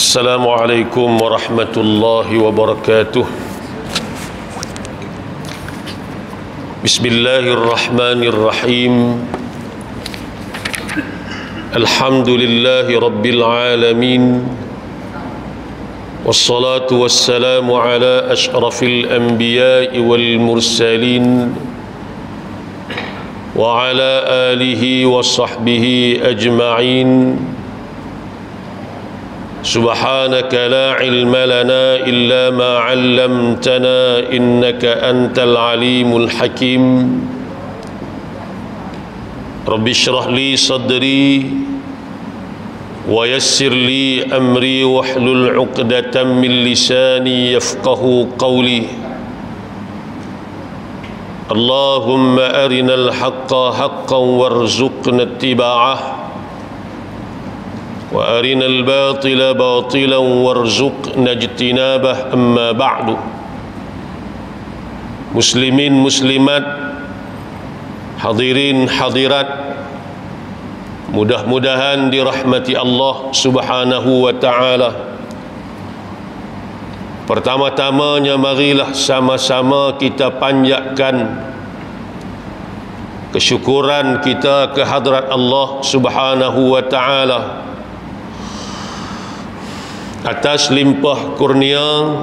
Assalamualaikum warahmatullahi wabarakatuh. Bismillahirrahmanirrahim. Alhamdulillahi rabbil alamin. Wassalatu wassalamu ala ashrafil anbiya'i wal mursalin wa ala alihi wa sahbihi ajma'in. سبحانك لا علم لنا إلا ما علمتنا إنك أنت العليم الحكيم رب اشرح لي صدري ويسر لي أمري واحلل عقدة من لساني يفقه قولي اللهم أرنا الحق حقا وارزقنا اتباعه وأرنا الباطل باطلا وارزقنا اجتنابه أما بعد. Muslimin muslimat, hadirin hadirat, mudah-mudahan dirahmati Allah Subhanahu wa ta'ala. Pertama-tamanya marilah sama-sama kita panjatkan kesyukuran kita ke hadrat Allah Subhanahu wa ta'ala atas limpah kurnia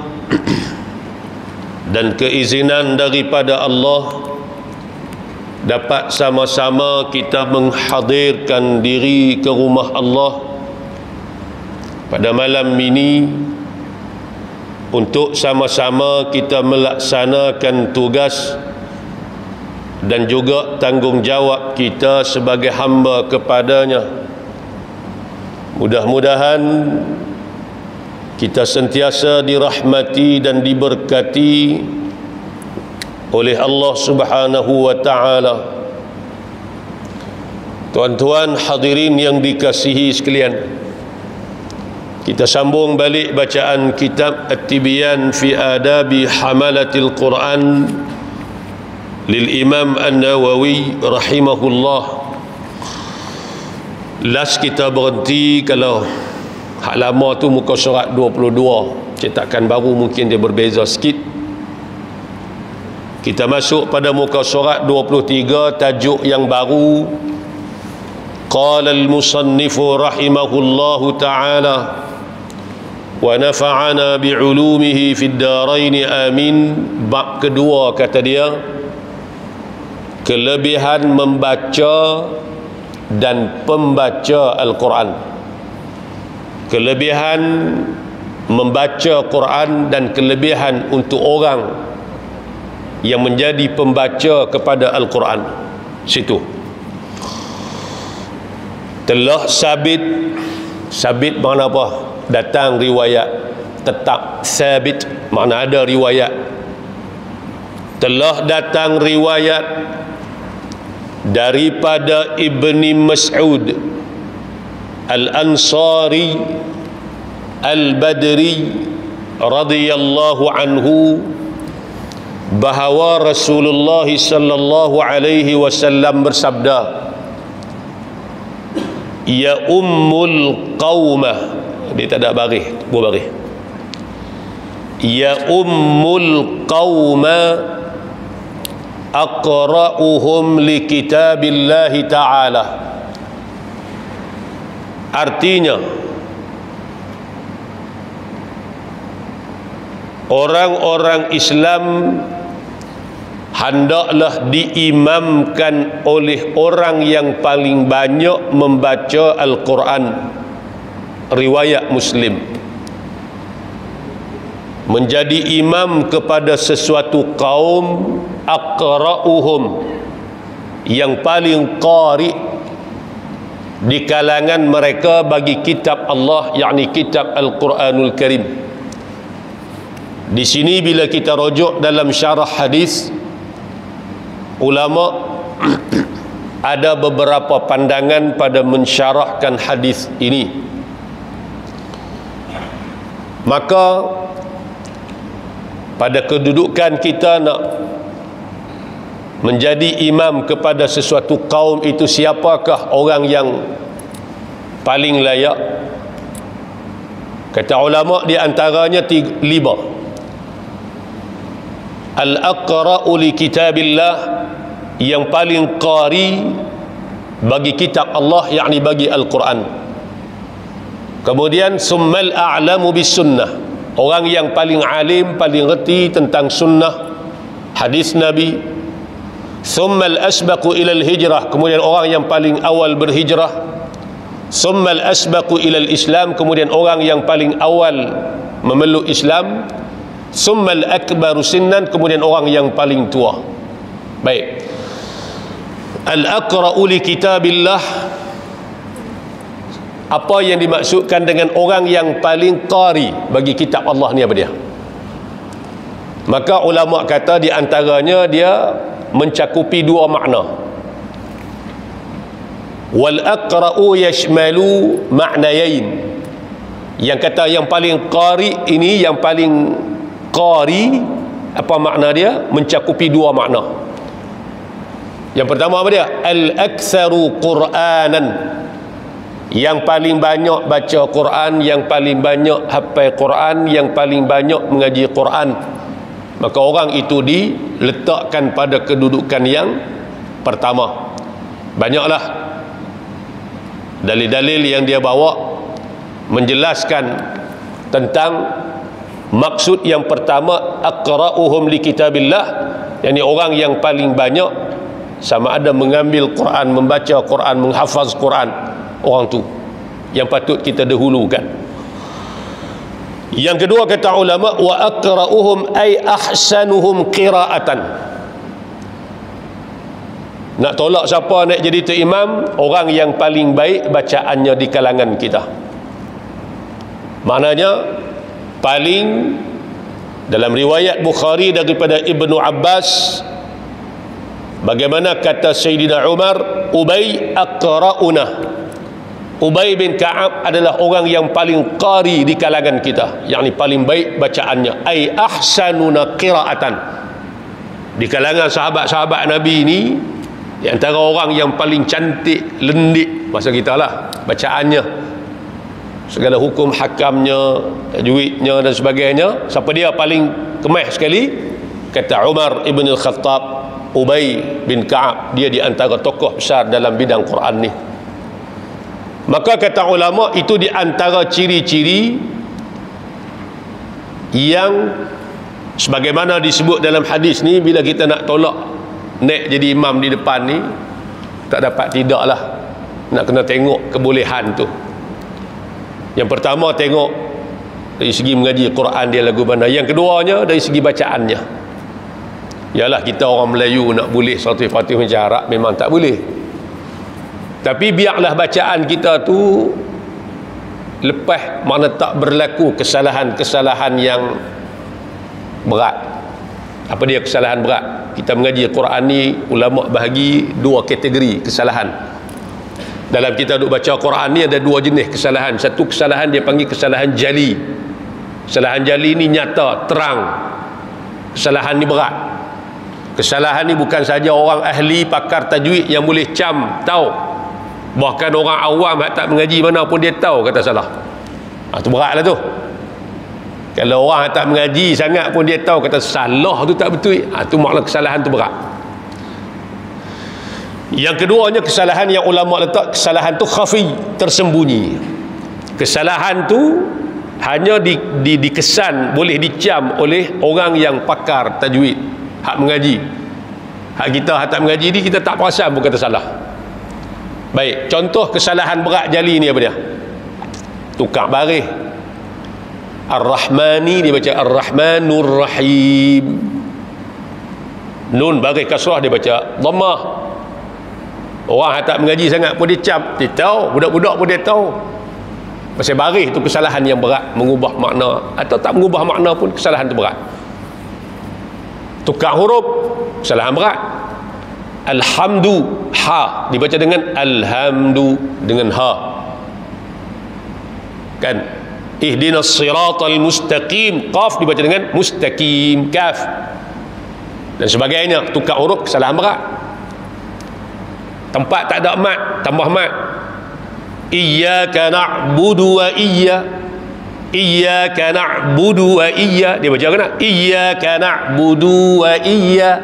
dan keizinan daripada Allah dapat sama-sama kita menghadirkan diri ke rumah Allah pada malam ini untuk sama-sama kita melaksanakan tugas dan juga tanggungjawab kita sebagai hamba kepadanya. Mudah-mudahan kita sentiasa dirahmati dan diberkati oleh Allah Subhanahu wa ta'ala. Tuan-tuan hadirin yang dikasihi sekalian, kita sambung balik bacaan kitab At-Tibyan fi Adabi Hamalatil Quran lil Imam An-Nawawi rahimahullah. Last kita berhenti kalau hak lama tu muka surat 22, cetakan baru mungkin dia berbeza sikit. Kita masuk pada muka surat 23, tajuk yang baru. Qala al-musannifu rahimahullahu ta'ala wa nafa'ana bi'ulumihi fid darain amin. Bab kedua kata dia, kelebihan membaca dan pembaca Al-Quran. Kelebihan membaca Quran dan kelebihan untuk orang yang menjadi pembaca kepada Al-Quran. Situ telah sabit makna apa? Datang riwayat, tetap sabit makna ada riwayat. Telah datang riwayat daripada Ibni Mas'ud Al-Ansari Al-Badri radhiyallahu anhu bahawa Rasulullah sallallahu alaihi wasallam bersabda, ya ummul qaumah, dia tak ada baris, buah baris, ya ummul qauma aqra'uhum li kitabillahi ta'ala. Artinya, orang-orang Islam hendaklah diimamkan oleh orang yang paling banyak membaca Al-Quran. Riwayat Muslim. Menjadi imam kepada sesuatu kaum, aqra'uhum, yang paling qari' di kalangan mereka bagi kitab Allah, yakni kitab Al-Quranul Karim. Di sini bila kita rujuk dalam syarah hadis, ulama ada beberapa pandangan pada mensyarahkan hadis ini. Maka pada kedudukan kita nak menjadi imam kepada sesuatu kaum itu, siapakah orang yang paling layak? Kata ulama di antaranya 5. Al-aqra'u li kitabillah, yang paling qari bagi kitab Allah, yakni bagi Al-Quran. Kemudian summal a'lamu bis sunnah, orang yang paling alim, paling reti tentang sunnah, hadis Nabi. Summal asbaqu ilal hijrah, kemudian orang yang paling awal berhijrah. Summal asbaqu ilal Islam, kemudian orang yang paling awal memeluk Islam. Summal akbaru sinnan, kemudian orang yang paling tua. Baik. Al-aqra'u li kitabillah, apa yang dimaksudkan dengan orang yang paling qari bagi kitab Allah ni apa dia? Maka ulama kata di antaranya dia mencakupi 2 makna. Wal aqra'u yashmalu ma'nayain, yang kata yang paling qari ini, yang paling qari, apa makna dia? Mencakupi 2 makna. Yang pertama apa dia? Al-aktsaru Qur'anan, yang paling banyak baca Quran, yang paling banyak hafal Quran, yang paling banyak mengaji Quran. Maka orang itu diletakkan pada kedudukan yang pertama. Banyaklah dalil-dalil yang dia bawa menjelaskan tentang maksud yang pertama, aqra'uhum li kitabillah, yakni orang yang paling banyak sama ada mengambil Quran, membaca Quran, menghafaz Quran, orang tu yang patut kita dahulukan. Yang kedua kata ulama, wa aqra'uhum ay ahsanuhum qira'atan. Nak tolak siapa nak jadi tu imam? Orang yang paling baik bacaannya di kalangan kita. Maknanya paling, dalam riwayat Bukhari daripada Ibnu Abbas, bagaimana kata Sayyidina Umar, Ubay aqra'una, Ubay bin Ka'ab adalah orang yang paling qari di kalangan kita, yakni paling baik bacaannya. Ai ahsanuna qira'atan, di kalangan sahabat-sahabat Nabi ini, di antara orang yang paling cantik, lendik bahasa kita lah bacaannya, segala hukum hakamnya, tajwidnya dan sebagainya. Siapa dia paling kemah sekali? Kata Umar ibn al-Khattab, Ubay bin Ka'ab, dia di antara tokoh besar dalam bidang Quran ni. Maka kata ulama, itu di antara ciri-ciri yang sebagaimana disebut dalam hadis ni, bila kita nak tolak naik jadi imam di depan ni, tak dapat tidak lah, nak kena tengok kebolehan tu. Yang pertama tengok dari segi mengaji Quran dia lagu mana. Yang keduanya dari segi bacaannya. Yalah, kita orang Melayu nak boleh suratul Fatihah macam Arab memang tak boleh. Tapi biarlah bacaan kita tu lepas, mana tak berlaku kesalahan-kesalahan yang berat. Apa dia kesalahan berat? Kita mengaji Quran ni, ulama bahagi 2 kategori kesalahan. Dalam kita duk baca Quran ni ada 2 jenis kesalahan. Satu kesalahan dia panggil kesalahan jali. Kesalahan jali ni nyata, terang. Kesalahan ni berat. Kesalahan ni bukan saja orang ahli pakar tajwid yang boleh tahu. Bahkan orang awam yang tak mengaji mana pun dia tahu kata salah. Itu berat lah tu. Kalau orang yang tak mengaji sangat pun dia tahu kata salah tu tak betul. Itu makna kesalahan tu berat. Yang keduanya kesalahan yang ulama letak, kesalahan tu khafi, tersembunyi. Kesalahan tu hanya dikesan, boleh dicam oleh orang yang pakar tajwid, hak mengaji. Hak kita hak tak mengaji ni kita tak perasan pun kata salah. Baik, contoh kesalahan berat jali ni apa dia? Tukar baris. Ar-Rahmani dia baca Ar-Rahmanur Rahim. Nun baris kasrah dia baca dhammah. Orang yang tak mengaji sangat pun dia cap, dia tahu, budak-budak pun dia tahu. Pasal baris tu kesalahan yang berat, mengubah makna atau tak mengubah makna pun kesalahan tu berat. Tukar huruf, kesalahan berat. Alhamdu, ha dibaca dengan alhamdu dengan ha. Kan? Ihdinas siratal mustaqim, qaf dibaca dengan mustaqim, kaf. Dan sebagainya, tukar huruf kesalahan berat. Tempat tak ada mat, tambah mat. Iyyaka na'budu wa iyyaka na'budu wa iyya, dia baca kena iyyaka na'budu wa iyya.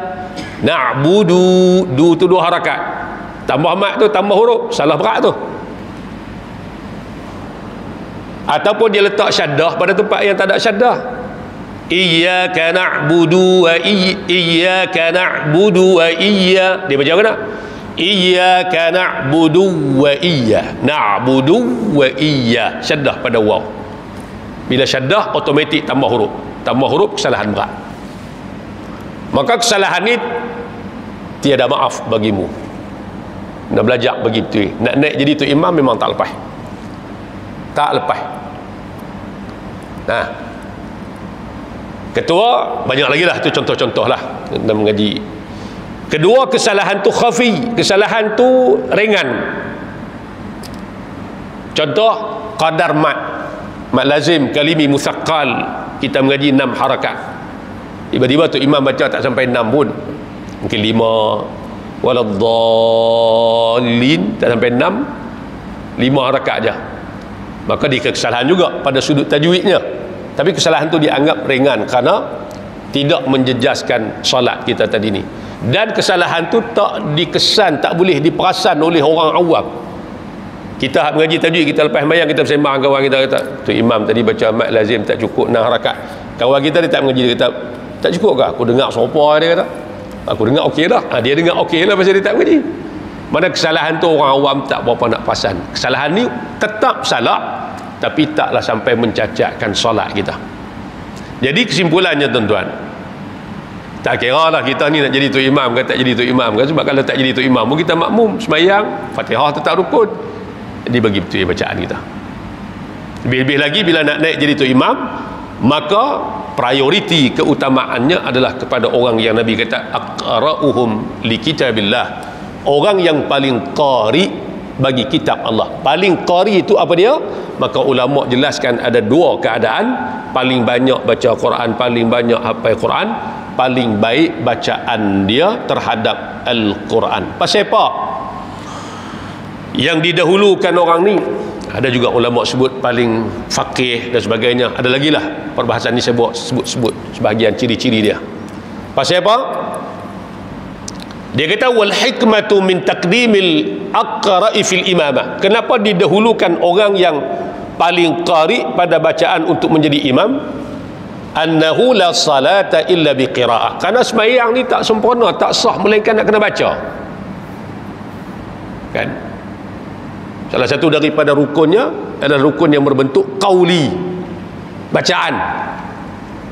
Na'budu, du tu 2 harakat, tambah mat tu tambah huruf, salah berat tu. Ataupun dia letak syaddah pada tempat yang tak ada syaddah. Iyyaka na'budu wa iyyaka na'budu wa iyya, dia baca kena iyyaka na'budu wa iyya. Na'budu wa iyya, syaddah pada waw. Bila syaddah automatik tambah huruf, kesalahan berat. Maka kesalahan ni tiada maaf bagimu. Nak belajar begitu, nak naik jadi tu imam memang tak lepas. Nah, ketua banyak lagi lah tu, contoh-contoh lah dalam mengaji. Kedua, kesalahan tu khafi, kesalahan tu ringan. Contoh qadar mat lazim kalimi musaqqal, kita mengaji 6 harakat, tiba-tiba tu imam baca tak sampai 6 pun, mungkin 5 waladdallin, tak sampai 6, 5 harakat aja, maka dia kesalahan juga pada sudut tajwidnya. Tapi kesalahan tu dianggap ringan kerana tidak menjejaskan solat kita tadi ni. Dan kesalahan tu tak dikesan, tak boleh diperasan oleh orang awam. Kita mengaji tajwid, kita lepas sembahyang kita bersembang, kawan kita kata tu imam tadi baca mat lazim tak cukup 6 harakat. Kawan kita dia tak mengaji, dia kata tak cukup ke? Aku dengar sopa, dia kata aku dengar okey dah. Dia dengar okey lah pasal dia tak mengaji. Mana kesalahan tu orang awam tak berapa nak perasan. Kesalahan ni tetap salah, tapi taklah sampai mencacatkan solat kita. Jadi kesimpulannya tuan-tuan, tak kira lah kita ni nak jadi tu imam ke tak jadi tu imam ke, sebab kalau tak jadi tu imam pun kita makmum semayang, Fatihah tetap rukun. Jadi bagi betul bacaan kita. Lebih-lebih lagi bila nak naik jadi tu imam, maka prioriti keutamaannya adalah kepada orang yang Nabi kata aqra'uhum li kitabillah, orang yang paling qari bagi kitab Allah. Paling qari itu apa dia? Maka ulama jelaskan ada 2 keadaan: paling banyak baca Quran, paling banyak hafal Quran, paling baik bacaan dia terhadap Al-Quran. Pasal apa yang didahulukan orang ni? Ada juga ulama sebut paling faqih dan sebagainya. Ada lagi lah perbahasan ni, saya sebut sebahagian ciri-ciri dia. Pasal apa? Dia kata wal hikmatu min taqdimil aqra'i fil imamah. Kenapa didahulukan orang yang paling qari pada bacaan untuk menjadi imam? Annahu la salata illa biqira'ah. Kerana sembahyang ni tak sempurna, tak sah, melainkan nak kena baca. Kan? Salah satu daripada rukunnya adalah rukun yang berbentuk qauli, bacaan.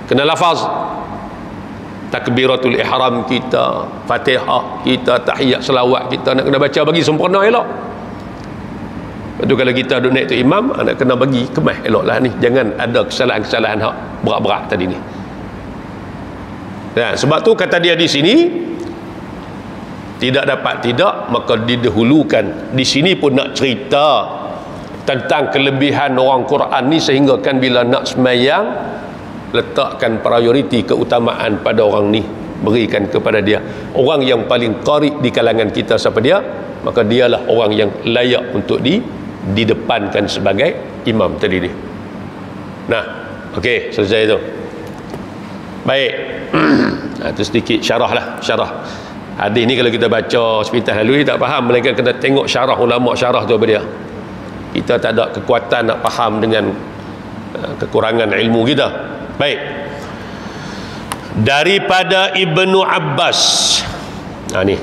Kena lafaz. Takbiratul ihram kita, Fatihah kita, tahiyat selawat kita nak kena baca bagi sempurna elok. Lepas tu kalau kita duduk naik tu imam, nak kena bagi kemas elok lah ni, jangan ada kesalahan-kesalahan hak berat-berat tadi ni. Nah, sebab tu kata dia di sini tidak dapat tidak, maka didahulukan. Di sini pun nak cerita tentang kelebihan orang Quran ni, sehingga kan bila nak sembahyang letakkan prioriti keutamaan pada orang ni, berikan kepada dia. Orang yang paling qari di kalangan kita siapa dia? Maka dialah orang yang layak untuk didepankan sebagai imam tadi ni. Nah, okey, selesai tu. Baik. Itu sedikit syarah lah, syarah hadis ni. Kalau kita baca sepintas lalu tak faham, melainkan kena tengok syarah ulama, syarah tu apa dia. Kita tak ada kekuatan nak faham dengan kekurangan ilmu kita. Baik. Daripada Ibnu Abbas. Ni.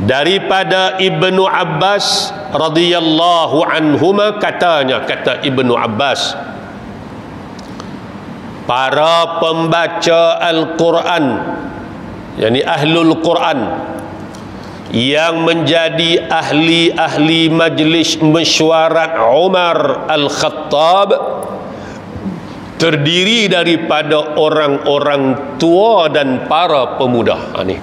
Daripada Ibnu Abbas radhiyallahu anhuma, katanya, kata Ibnu Abbas, para pembaca Al-Quran, yakni ahlul Quran, yang menjadi ahli-ahli majlis mesyuarat Umar Al-Khattab, terdiri daripada orang-orang tua dan para pemuda. Ni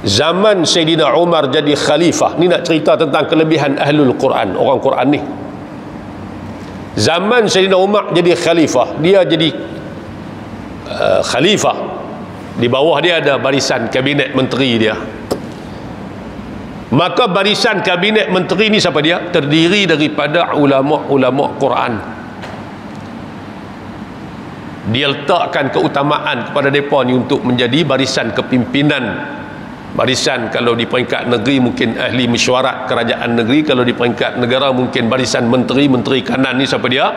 zaman Sayyidina Umar jadi khalifah. Ni nak cerita tentang kelebihan ahlul Quran, orang Quran ni. Zaman Sayyidina Umar jadi khalifah, dia jadi khalifah, di bawah dia ada barisan kabinet menteri dia. Maka barisan kabinet menteri ni siapa dia? Terdiri daripada ulama-ulama Quran. dia letakkan keutamaan kepada mereka ni untuk menjadi barisan kepimpinan. Barisan kalau di peringkat negeri mungkin ahli mesyuarat kerajaan negeri, kalau di peringkat negara mungkin barisan menteri. Menteri kanan ni siapa dia?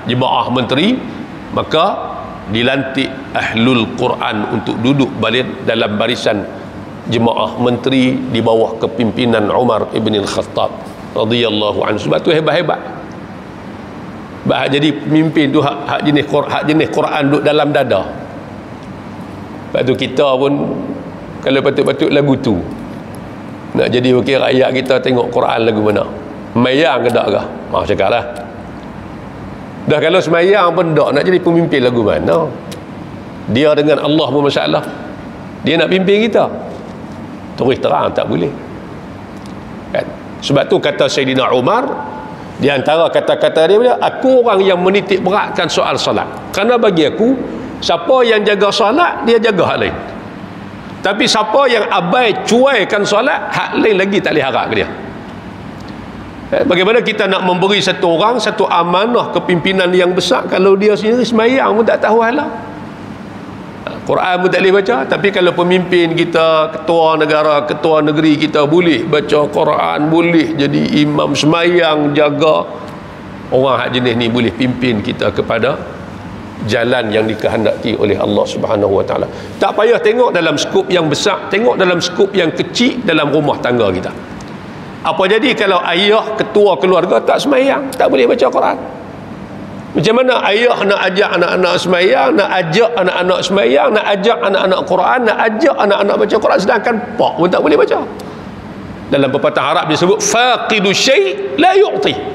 Jemaah menteri. Maka dilantik ahlul Quran untuk duduk balik dalam barisan jemaah menteri di bawah kepimpinan Umar ibn al-Khattab radhiyallahu anhu. Sebab tu hebat-hebat. Jadi pemimpin tu hak jenis Quran duduk dalam dada. Sebab tu kita pun kalau patut-patut lagu tu nak jadi wakil rakyat, kita tengok Quran lagu mana, semayang ke tak ke? Cakap lah dah, kalau semayang pun tak, nak jadi pemimpin lagu mana? Dia dengan Allah pun masalah, dia nak pimpin kita, terus terang tak boleh kan? Sebab tu kata Sayyidina Umar, di antara kata-kata dia, aku orang yang menitik beratkan soal solat, kerana bagi aku siapa yang jaga solat dia jaga hak lain. Tapi siapa yang abai cuaikan solat, hak lain lagi tak boleh harap ke dia. Bagaimana kita nak memberi satu orang satu amanah kepimpinan yang besar kalau dia sendiri semayang pun tak tahu halah, Quran pun tak boleh baca. Tapi kalau pemimpin kita, ketua negara, ketua negeri kita boleh baca Quran, boleh jadi imam semayang, jaga, orang hak jenis ni boleh pimpin kita kepada jalan yang dikehendaki oleh Allah Subhanahu Wa Taala. Tak payah tengok dalam skop yang besar, tengok dalam skop yang kecil dalam rumah tangga kita. Apa jadi kalau ayah ketua keluarga tak semayang, tak boleh baca Quran? Macam mana ayah nak ajak anak-anak semayang, nak ajak anak-anak semayang, nak ajak anak-anak Quran, nak ajak anak-anak baca Quran, sedangkan pak pun tak boleh baca? Dalam pepatah Arab disebut faqidu syai' la yu'ti.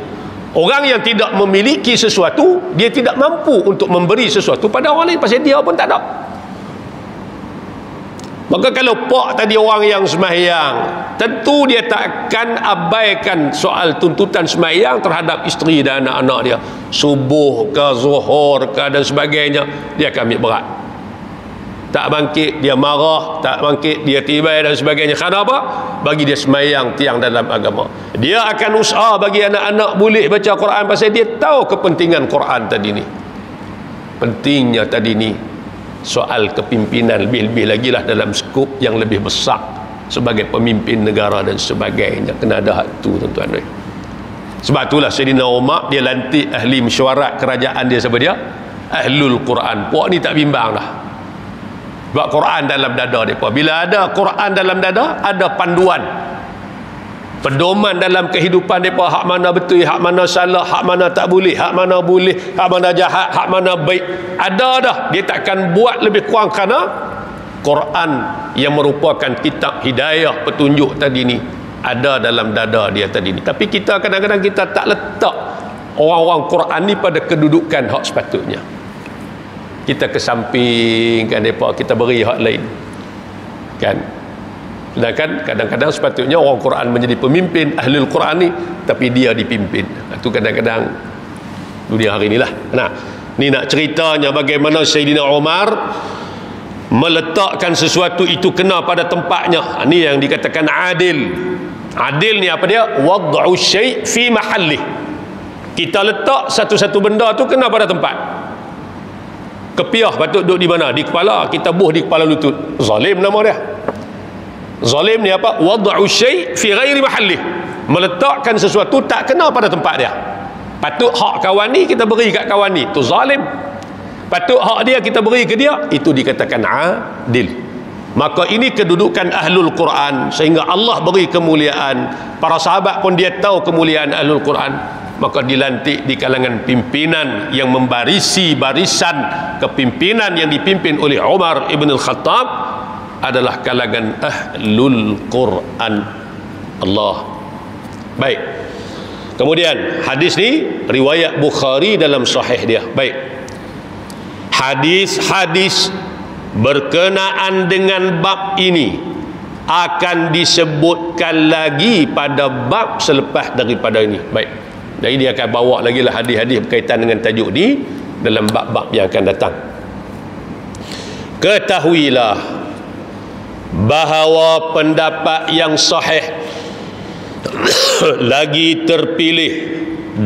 Orang yang tidak memiliki sesuatu, dia tidak mampu untuk memberi sesuatu pada orang lain, pasal dia pun tak ada. Maka kalau pak tadi orang yang sembahyang, tentu dia takkan abaikan soal tuntutan sembahyang terhadap isteri dan anak-anak dia. Subuh ke, zuhur ke dan sebagainya, dia akan ambil berat. Tak bangkit dia marah, tak bangkit dia tibai dan sebagainya. Kerana apa? Bagi dia sembahyang tiang dalam agama. Dia akan usaha bagi anak-anak boleh baca Quran, pasal dia tahu kepentingan Quran tadi ni. Pentingnya tadi ni soal kepimpinan, lebih-lebih lagi lah dalam skop yang lebih besar sebagai pemimpin negara dan sebagainya. Kena ada hak tu, tuan-tuan. Sebab itulah Sayyidina Umar dia lantik ahli mesyuarat kerajaan dia, siapa dia? Ahlul Quran. Puak ni tak bimbang dah, sebab Quran dalam dada mereka. Bila ada Quran dalam dada, ada panduan, pedoman dalam kehidupan mereka, hak mana betul, hak mana salah, hak mana tak boleh, hak mana boleh, hak mana jahat, hak mana baik, ada dah. Dia takkan buat lebih kurang, kerana Quran yang merupakan kitab hidayah, petunjuk tadi ni ada dalam dada dia tadi ni. Tapi kita kadang-kadang kita tak letak orang-orang Quran ni pada kedudukan hak sepatutnya. Kita kesampingkan mereka, kita beri hak lain kan. Sedangkan kadang-kadang sepatutnya orang Quran menjadi pemimpin ahlul Quran ni, tapi dia dipimpin. Itu kadang-kadang dunia hari inilah. Nah, ni nak ceritanya bagaimana Sayyidina Umar meletakkan sesuatu itu kena pada tempatnya. Ini yang dikatakan adil. Adil ni apa dia? Wad'u syai' fi mahallih. Kita letak satu-satu benda tu kena pada tempat. Kepiah patut duduk di mana? Di kepala. Kita buh di kepala lutut. Zalim nama dia. Zalim ni apa? Wad'u syai' fi ghairi mahallih. Meletakkan sesuatu tak kena pada tempat dia. Patut hak kawan ni kita beri kat kawan ni, tu zalim. Patut hak dia kita beri ke dia, itu dikatakan adil. Maka ini kedudukan ahlul Quran, sehingga Allah beri kemuliaan. Para sahabat pun dia tahu kemuliaan ahlul Quran, maka dilantik di kalangan pimpinan yang membarisi barisan kepimpinan yang dipimpin oleh Umar ibn al-Khattab adalah kalangan ahlul Quran. Allah. Baik. Kemudian hadis ni riwayat Bukhari dalam sahih dia. Baik. Hadis-hadis berkenaan dengan bab ini akan disebutkan lagi pada bab selepas daripada ini. Baik. Jadi dia akan bawa lagi lah hadis-hadis berkaitan dengan tajuk ni dalam bab-bab yang akan datang. Ketahuilah bahawa pendapat yang sahih lagi terpilih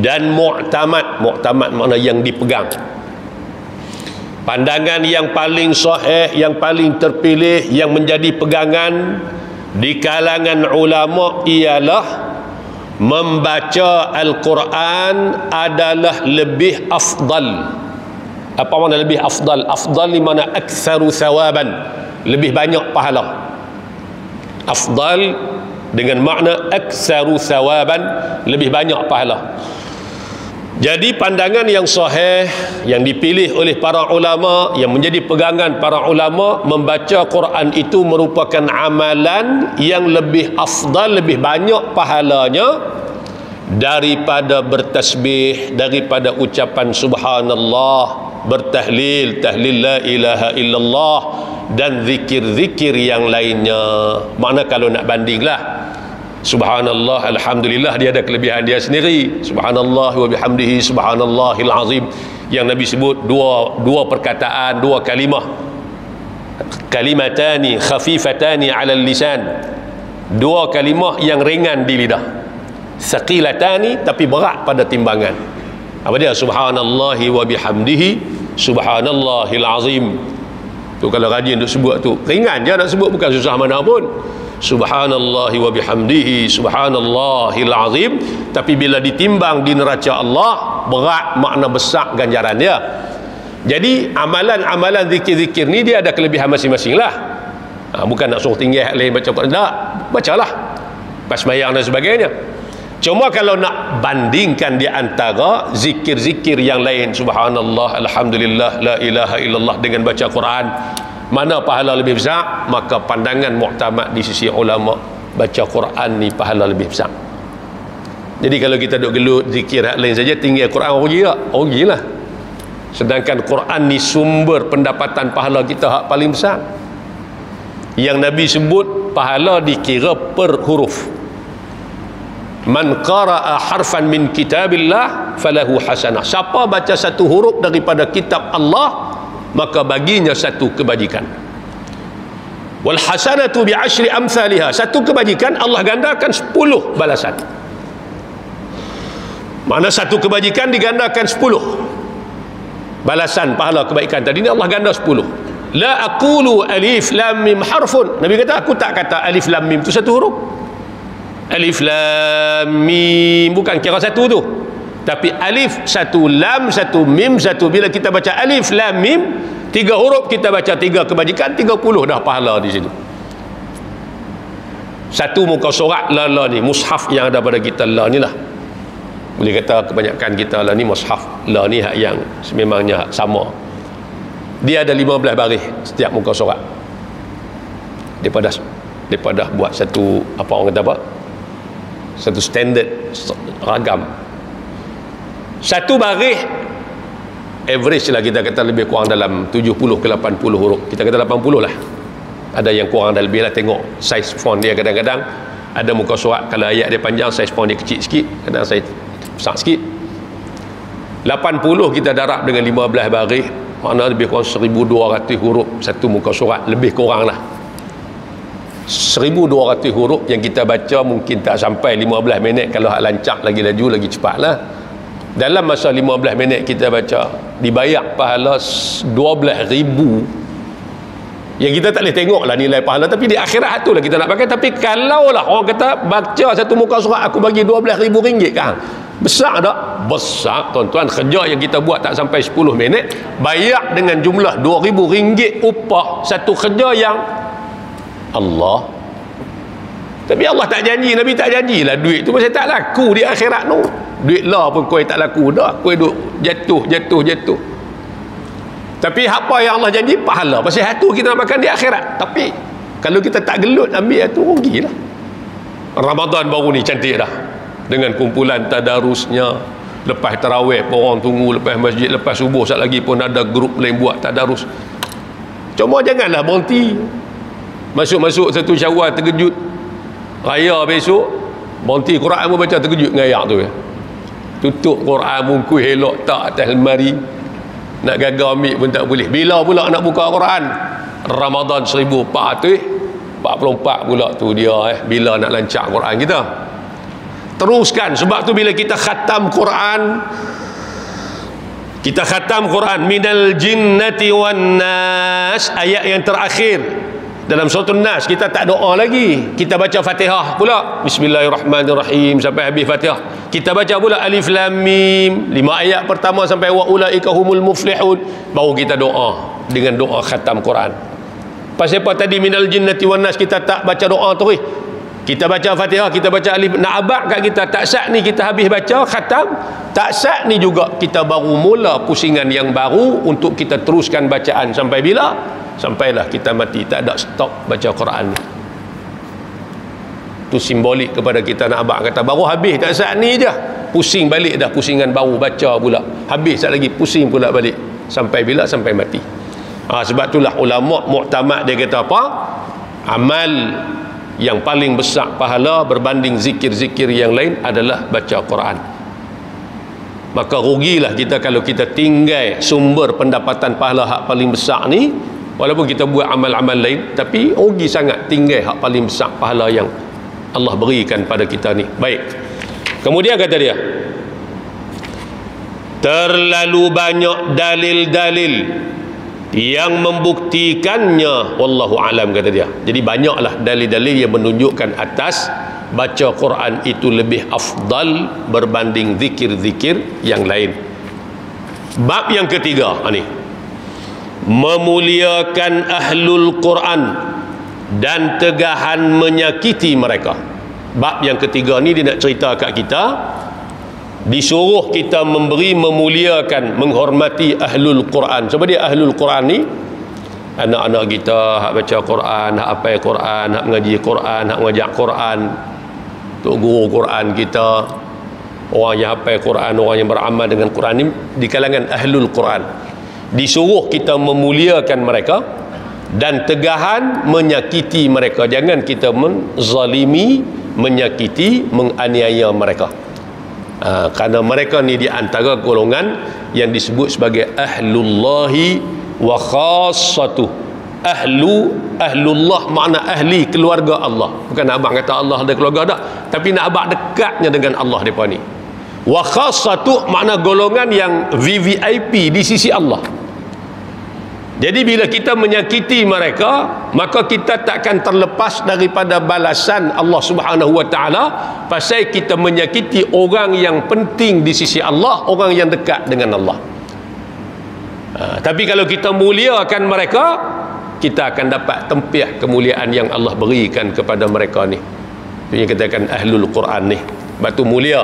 dan mu'tamad, mu'tamad makna yang dipegang, Pandangan yang paling sahih, yang paling terpilih, yang menjadi pegangan di kalangan ulama ialah membaca Al-Quran adalah lebih afdal. Apa makna lebih afdal? Afdal di mana aktsaru thawaban, lebih banyak pahala. Afdal dengan makna aktsaru thawaban, lebih banyak pahala. Jadi pandangan yang sahih yang dipilih oleh para ulama, yang menjadi pegangan para ulama, membaca Quran itu merupakan amalan yang lebih afdal, lebih banyak pahalanya daripada bertasbih, daripada ucapan subhanallah, bertahlil, tahlil la ilaha illallah, dan zikir-zikir yang lainnya. Makna kalau nak bandinglah, subhanallah, alhamdulillah, dia ada kelebihan dia sendiri. Subhanallah wa bihamdihi subhanallahil azim, yang Nabi sebut dua perkataan, dua kalimah, kalimatani khafifatani ala lisan, dua kalimah yang ringan di lidah, thaqilatani tapi berat pada timbangan. Apa dia? Subhanallahi wa bihamdihi subhanallahil azim. Tu kalau rajin duk sebut tu, ringan je nak sebut, bukan susah mana pun. Subhanallahi wa bihamdihi subhanallahil azim. Tapi bila ditimbang di neraca Allah, berat, makna besar ganjaran dia. Jadi amalan-amalan zikir-zikir ni dia ada kelebihan masing-masing lah. Bukan nak suruh tinggal lain baca Quran, tak, bacalah pas sembahyang dan sebagainya. Cuma kalau nak bandingkan di antara zikir-zikir yang lain, subhanallah, alhamdulillah, la ilaha illallah, dengan baca Quran, mana pahala lebih besar, maka pandangan muktamad di sisi ulama, baca Quran ni pahala lebih besar. Jadi kalau kita duk gelut zikir hak lain saja, tinggal Quran rugi tak? Rugilah. Sedangkan Quran ni sumber pendapatan pahala kita hak paling besar. Yang Nabi sebut pahala dikira per huruf. Man qara'a harfan min kitabillah falahu hasanah. Siapa baca satu huruf daripada kitab Allah, maka baginya satu kebajikan. Wal hasanatu bi asyri amsalha. Satu kebajikan Allah gandakan 10 balasan. Mana satu kebajikan digandakan 10 balasan pahala kebaikan tadi ni, Allah ganda 10. La aqulu alif lam mim harfun. Nabi kata, aku tak kata alif lam mim tu satu huruf. Alif lam mim bukan kira satu tu, tapi alif satu, lam satu, mim satu. Bila kita baca alif lam mim, 3 huruf, kita baca 3 kebajikan, 30 dah pahala di situ. Satu muka surat la ni, mushaf yang ada pada kita la ni lah. Boleh kata kebanyakan kita la ni mushaf, la ni hak yang sememangnya sama. Dia ada 15 baris setiap muka surat. Daripada buat satu, apa orang kata apa, satu standard ragam. Satu baris average lah, kita kata lebih kurang dalam 70 ke 80 huruf. Kita kata 80 lah. Ada yang kurang dan lebih lah, tengok saiz font dia. Kadang-kadang ada muka surat, kalau ayat dia panjang, saiz font dia kecil sikit, kadang saiz besar sikit. 80 kita darab dengan 15 baris, makna lebih kurang 1200 huruf satu muka surat, lebih kurang lah. 1200 huruf yang kita baca mungkin tak sampai 15 minit. Kalau hak lancak, lagi laju, lagi cepat lah. Dalam masa 15 minit kita baca, dibayar pahala 12,000. Yang kita tak boleh tengok lah nilai pahala, tapi di akhirat tu lah kita nak pakai. Tapi kalau lah orang kata baca satu muka surat, aku bagi 12,000 ringgit kan, besar tak? Besar tuan-tuan. Kerja yang kita buat tak sampai 10 minit, bayar dengan jumlah 2,000 ringgit upah satu kerja yang Allah. Tapi Allah tak janji, Nabi tak janjilah duit tu pasal tak laku di akhirat tu. Duit lah pun kau tak laku dah, kau duk jatuh. Tapi apa yang Allah janji pahala, pasal hatu kita nak makan di akhirat. Tapi kalau kita tak gelut ambil hatu, rugilah. Ramadan baru ni cantik dah, dengan kumpulan tadarusnya. Lepas tarawih pun orang tunggu, lepas masjid, lepas subuh sat lagi pun ada grup lain buat tadarus. Cuma janganlah berhenti. Masuk-masuk satu Syawal terkejut, raya besok berhenti Quran pun baca, terkejut dengan ayat tu ya. Tutup Quran, bungkus elok tak atas lemari, nak gagal ambil pun tak boleh. Bila pula nak buka Quran? Ramadan 1444 pula tu dia bila nak lancak Quran kita. Teruskan. Sebab tu bila kita khatam Quran, Kita khatam Quran minal jinnati wan nas, ayat yang terakhir dalam surah An-Nas. Kita tak doa lagi, kita baca Fatihah pula, bismillahirrahmanirrahim sampai habis Fatihah. Kita baca pula alif lam mim, 5 ayat pertama sampai wa ulaika humul muflihun, baru kita doa dengan doa khatam Quran. Pasal apa tadi minal jinnati wan nas kita tak baca doa tu? Kita baca Fatihah, kita baca alif, nak abad kat kita tak sah ni, kita habis baca khatam tak sah ni juga, kita baru mula pusingan yang baru untuk kita teruskan bacaan sampai bila? Sampailah kita mati, tak ada stop baca Quran. Tu simbolik kepada kita nak abad kata baru habis tak sah ni je, pusing balik dah, pusingan baru baca pula, habis tak lagi pusing pula balik sampai bila? Sampai mati. Sebab itulah ulama muktamad dia kata apa? Amal yang paling besar pahala berbanding zikir-zikir yang lain adalah baca Quran. Maka rugilah kita kalau kita tinggal sumber pendapatan pahala hak paling besar ni, walaupun kita buat amal-amal lain, tapi rugi sangat tinggal hak paling besar pahala yang Allah berikan pada kita ni. Baik, kemudian kata dia, terlalu banyak dalil-dalil yang membuktikannya, wallahu alam, kata dia. Jadi banyaklah dalil-dalil yang menunjukkan atas baca Quran itu lebih afdal berbanding zikir-zikir yang lain. Bab yang ketiga ni, memuliakan ahlul Quran dan tegahan menyakiti mereka. Bab yang ketiga ni dia nak cerita kat kita, disuruh kita memuliakan, menghormati ahlul Quran. Sebab dia ahlul Quran ni anak-anak kita hak baca Quran, hak hafal Quran, hak mengaji Quran, hak mengajak Quran, tok guru Quran kita, orang yang hafal Quran, orang yang beramal dengan Quran ni di kalangan ahlul Quran. Disuruh kita memuliakan mereka dan tegahan menyakiti mereka. Jangan kita menzalimi, menyakiti, menganiaya mereka. Kerana mereka ni di antara golongan yang disebut sebagai ahlullahi wa khassatuh. Ahlullah makna ahli keluarga Allah. Bukan nak abang kata Allah ada keluarga dah, tapi nak abang dekatnya dengan Allah mereka ni. Wa khassatuh makna golongan yang VVIP di sisi Allah. Jadi bila kita menyakiti mereka, maka kita takkan terlepas daripada balasan Allah Subhanahu wa taala pasal kita menyakiti orang yang penting di sisi Allah, orang yang dekat dengan Allah. Tapi kalau kita muliakan mereka, kita akan dapat tempiah kemuliaan yang Allah berikan kepada mereka ni. Itu yang katakan ahlul Quran ni. Batu mulia.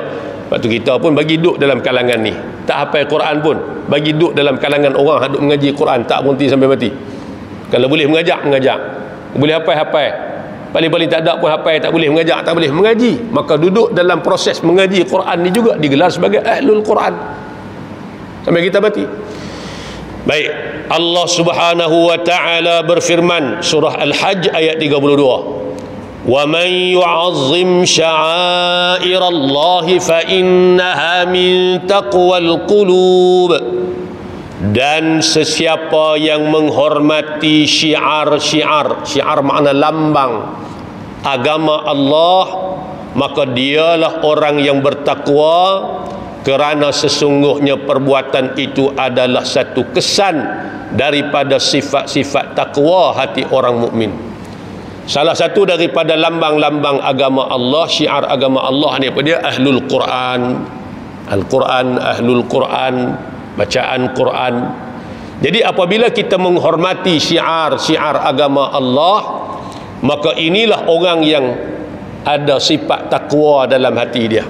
Batu kita pun bagi duduk dalam kalangan ni, tak hafal Quran pun bagi duduk dalam kalangan orang duduk mengaji Quran, tak berhenti sampai mati. Kalau boleh mengajak, boleh hafal, paling-paling tak ada pun hafal, tak boleh mengajak, tak boleh mengaji, maka duduk dalam proses mengaji Quran ni juga digelar sebagai ahlul Quran sampai kita mati. Baik, Allah Subhanahu wa taala berfirman surah Al-Hajj ayat 32, وَمَنْ يُعَظِّمْ شَعَائِرَ اللَّهِ فَإِنَّهَا مِنْ تَقْوَى الْقُلُوبِ. Dan sesiapa yang menghormati syiar-syiar, syiar makna lambang agama Allah, maka dialah orang yang bertakwa, kerana sesungguhnya perbuatan itu adalah satu kesan daripada sifat-sifat takwa hati orang mukmin. Salah satu daripada lambang-lambang agama Allah, syiar agama Allah ni apa dia? Ahlul Quran. Al-Quran, ahlul Quran, bacaan Quran. Jadi apabila kita menghormati syiar-syiar agama Allah, maka inilah orang yang ada sifat takwa dalam hati dia.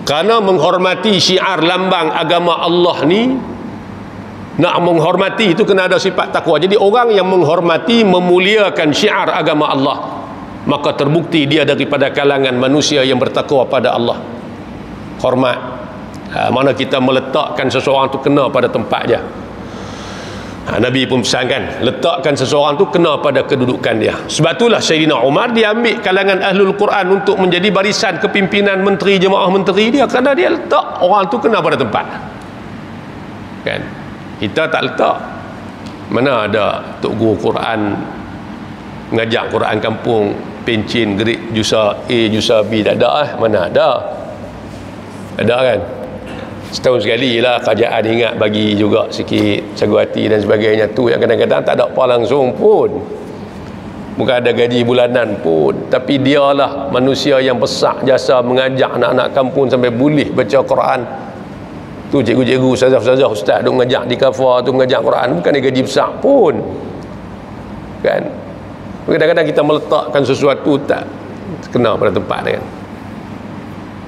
Kerana menghormati syiar lambang agama Allah ni, nak menghormati itu kena ada sifat takwa. Jadi orang yang menghormati, memuliakan syiar agama Allah, maka terbukti dia daripada kalangan manusia yang bertakwa pada Allah. Hormat, mana kita meletakkan seseorang tu kena pada tempat dia. Nabi pun pesankan, letakkan seseorang tu kena pada kedudukan dia. Sebab itulah Sayyidina Umar dia ambil kalangan ahlul Quran untuk menjadi barisan kepimpinan menteri, jemaah menteri dia, kerana dia letak orang tu kena pada tempat. Kan? Kita tak letak. Mana ada tok guru Quran ngajak Quran kampung, pencin, gerik, jusa A, jusa B, tak ada. Mana ada? Ada kan? Setahun sekali lah kerajaan ingat bagi juga sikit sagu hati dan sebagainya. Tu yang kadang-kadang tak ada apa langsung pun, bukan ada gaji bulanan pun, tapi dialah manusia yang besar jasa mengajak anak-anak kampung sampai boleh baca Quran. Tu cikgu-cikgu, ustazah-ustazah, ustaz duk mengajak di kafar tu mengajar Quran, bukan dia gaji besar pun kan. Kadang-kadang kita meletakkan sesuatu tak kena pada tempat dia kan.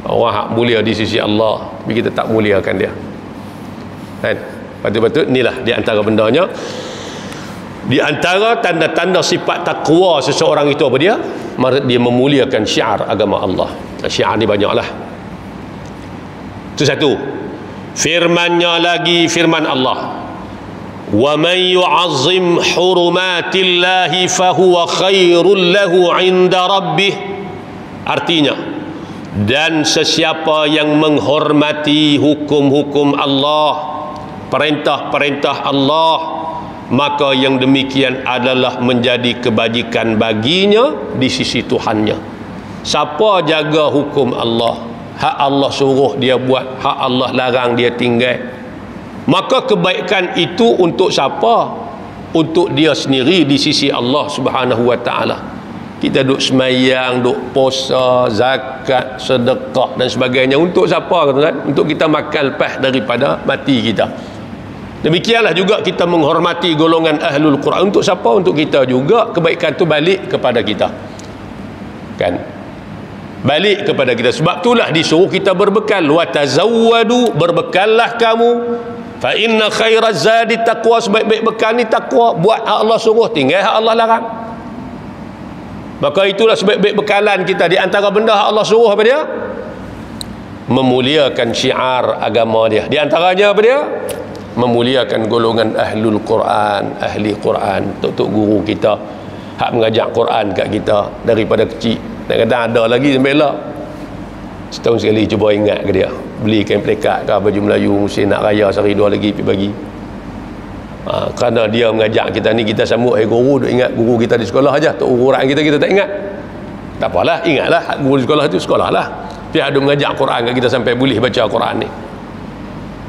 Orang hak mulia di sisi Allah, tapi kita tak muliakan dia kan. Patut-patut inilah di antara bendanya, di antara tanda-tanda sifat takwa seseorang itu apa dia? Dia memuliakan syiar agama Allah. Syiar ni banyaklah. Itu satu. Firmannya lagi, firman Allah, wa man yu'azzim hurumatillahi fahuwa khairul lahu 'inda rabbih. Artinya, dan sesiapa yang menghormati hukum-hukum Allah, perintah-perintah Allah, maka yang demikian adalah menjadi kebajikan baginya di sisi Tuhannya. Siapa jaga hukum Allah, hak Allah suruh dia buat, hak Allah larang dia tinggal, maka kebaikan itu untuk siapa? Untuk dia sendiri di sisi Allah Subhanahu wa ta'ala. Kita duk semayang, duk puasa, zakat, sedekah dan sebagainya untuk siapa kata? Untuk kita makan lepas daripada mati kita. Demikianlah juga kita menghormati golongan Ahlul Quran. Untuk siapa? Untuk kita juga. Kebaikan tu balik kepada kita kan, balik kepada kita. Sebab itulah disuruh kita berbekal. Wa tazawwadu, berbekallah kamu. Fa inna khairaz zadi taqwa, sebaik-baik bekal ni takwa. Buat hak Allah suruh, tinggal hak Allah larang. Maka itulah sebaik-baik bekalan kita. Di antara benda hak Allah suruh apa dia? Memuliakan syiar agama dia. Di antaranya apa dia? Memuliakan golongan Ahlul Quran, ahli Quran, tok-tok guru kita hak mengajak Quran kat kita daripada kecil. Kadang-kadang ada lagi sampai elok. Setahun sekali cuba ingat ke dia, belikan plekat ke baju Melayu musim nak raya sehari dua lagi pergi bagi. Kerana dia mengajak kita ni, kita sambut guru, duk ingat guru kita di sekolah aja. Tok guru Quran kita tak ingat. Tak apalah, ingatlah guru di sekolah tu sekolah lah. Dia duk mengajak Quran kat kita sampai boleh baca Quran ni.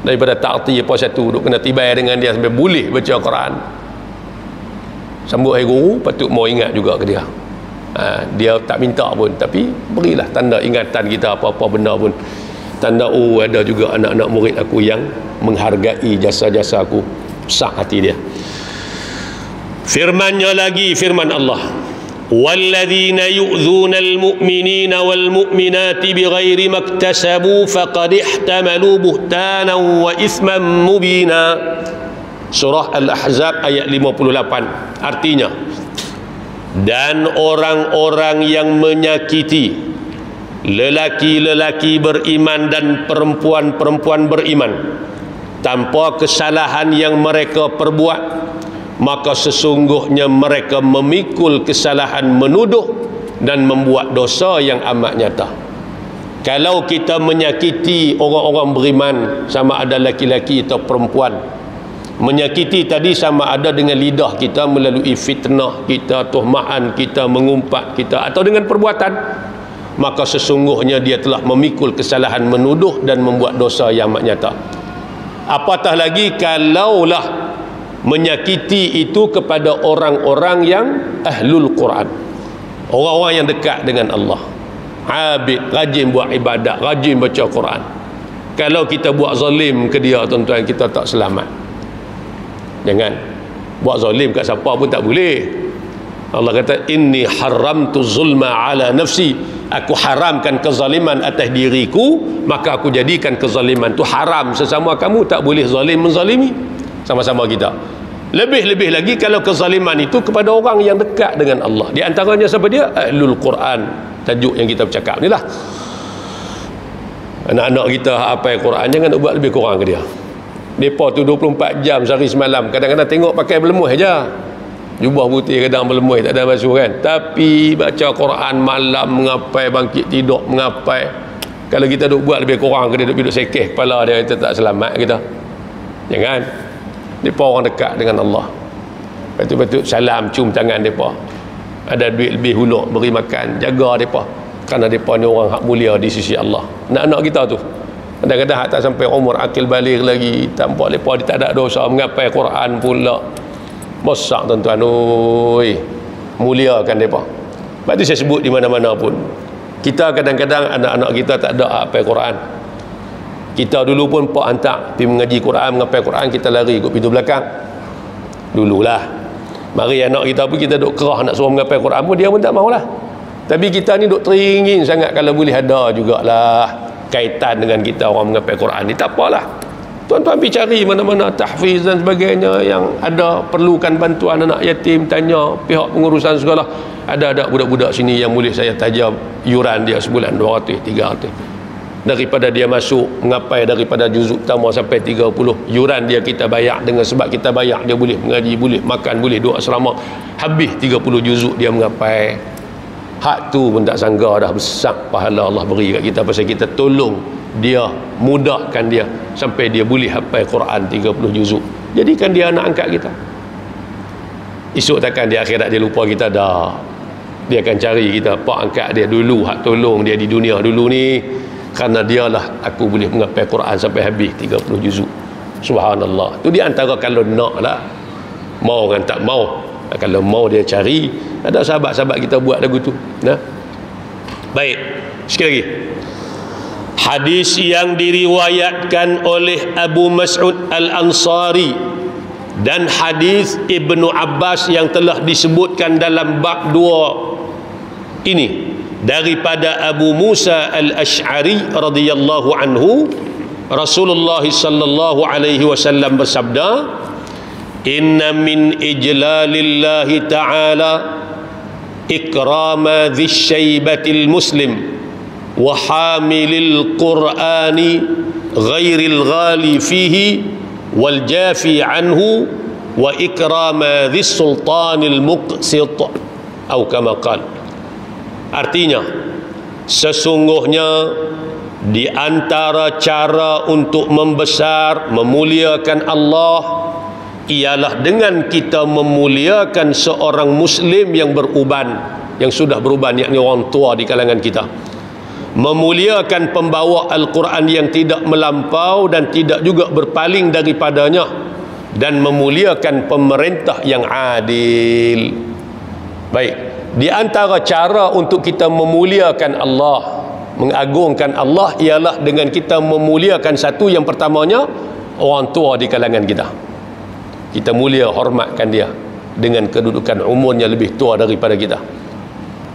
Daripada takti apa satu duk kena tibai dengan dia sampai boleh baca Quran. Sambut guru, patut mau ingat juga ke dia. Dia tak minta pun, tapi berilah tanda ingatan kita apa-apa benda pun. Tanda ada juga anak-anak murid aku yang menghargai jasa-jasa aku. Besar hati dia. Firmannya lagi, firman Allah, walladzina yu'dzuna almu'minina walmu'minati bighairi maktasabu faqad ihtamalu buhtanan wa ithman mubina. Surah Al-Ahzab ayat 58. Artinya, dan orang-orang yang menyakiti lelaki-lelaki beriman dan perempuan-perempuan beriman tanpa kesalahan yang mereka perbuat, maka sesungguhnya mereka memikul kesalahan menuduh dan membuat dosa yang amat nyata. Kalau kita menyakiti orang-orang beriman, sama ada laki-laki atau perempuan, menyakiti tadi sama ada dengan lidah kita melalui fitnah kita, tuhmaan kita, mengumpat kita, atau dengan perbuatan, maka sesungguhnya dia telah memikul kesalahan menuduh dan membuat dosa yang amat nyata. Apatah lagi kalaulah menyakiti itu kepada orang-orang yang Ahlul Quran, orang-orang yang dekat dengan Allah, abid, rajin buat ibadat, rajin baca Quran. Kalau kita buat zalim ke dia, tuan-tuan, kita tak selamat. Jangan buat zalim kat siapa pun tak boleh. Allah kata, inni haramtu zulma ala nafsi, aku haramkan kezaliman atas diriku, maka aku jadikan kezaliman tu haram. Sesama kamu tak boleh zalim menzalimi sama-sama kita. Lebih-lebih lagi kalau kezaliman itu kepada orang yang dekat dengan Allah. Di antaranya siapa dia? Ahlul Quran. Tajuk yang kita bercakap ni lah. Anak-anak kita hafal Quran, jangan nak buat lebih kurang ke dia. Mereka tu 24 jam sehari semalam, kadang-kadang tengok pakai berlemuh aja, jubah putih kadang berlemuh, tak ada basuh kan, tapi baca Quran malam, mengapai, bangkit tidur mengapai. Kalau kita duk buat lebih kurang ke dia, duk sekeh kepala dia, kita tak selamat kita. Jangan. Mereka orang dekat dengan Allah, betul-betul salam, cium tangan mereka. Ada duit lebih huluk, beri makan, jaga mereka, kerana mereka ni orang hak mulia di sisi Allah. Anak-anak kita tu Kadang-kadang hak tak sampai umur akil balik lagi, tampak lepas dia tak ada dosa, mengapai Quran pula. Masak tuan-tuan, oi, muliakan mereka. Sebab tu saya sebut di mana-mana pun, kita kadang-kadang anak-anak kita tak ada hafal Quran. Kita dulu pun pak hantar pergi mengaji Quran, mengapai Quran, kita lari ikut pintu belakang dululah. Mari anak kita pun kita duk kerah nak suruh mengapai Quran pun dia pun tak maulah. Tapi kita ni duk teringin sangat kalau boleh ada jugalah kaitan dengan kita orang mengapai Quran ni. Tak apalah, tuan-tuan pergi cari mana-mana tahfiz dan sebagainya yang ada perlukan bantuan anak yatim, tanya pihak pengurusan sekolah. Ada budak-budak sini yang boleh saya tajam yuran dia sebulan 200, 300. Daripada dia masuk mengapai daripada juzuk pertama sampai 30, yuran dia kita bayar, dengan sebab kita bayar dia boleh mengaji, boleh makan, boleh duduk asrama, habis 30 juzuk dia mengapai. Hak tu pun tak sangka dah besar pahala Allah beri kat kita, pasal kita tolong dia, mudahkan dia sampai dia boleh hafal Quran 30 juzuk. Jadikan dia anak angkat kita. Esok takkan di akhirat dia lupa kita dah. Dia akan cari kita, pak angkat dia dulu, hak tolong dia di dunia dulu ni, kerana dialah aku boleh menghafal Quran sampai habis 30 juzuk. Subhanallah. Tu di antara kalau nak lah, mau kan tak mau. Kalau mau dia cari, ada sahabat-sahabat kita buat lagu tu. Nah. Baik, sekali lagi. Hadis yang diriwayatkan oleh Abu Mas'ud Al-Ansari dan hadis Ibnu Abbas yang telah disebutkan dalam bab 2 ini daripada Abu Musa Al-Ash'ari radhiyallahu anhu, Rasulullah sallallahu alaihi wasallam bersabda, inna min ijlalillahi ta'ala ikrama dhis syaibatil muslim wa hamilil qur'ani ghairil ghali fihi wal jafi anhu wa ikrama dhis sultanil muqsit, atau kama qala. Artinya, sesungguhnya di antara cara untuk membesar, memuliakan Allah ialah dengan kita memuliakan seorang muslim yang beruban, yang sudah beruban, yakni orang tua di kalangan kita. Memuliakan pembawa Al-Quran yang tidak melampau dan tidak juga berpaling daripadanya, dan memuliakan pemerintah yang adil. Baik, di antara cara untuk kita memuliakan Allah, mengagungkan Allah, ialah dengan kita memuliakan satu, yang pertamanya orang tua di kalangan kita. Kita mulia, hormatkan dia dengan kedudukan umurnya lebih tua daripada kita.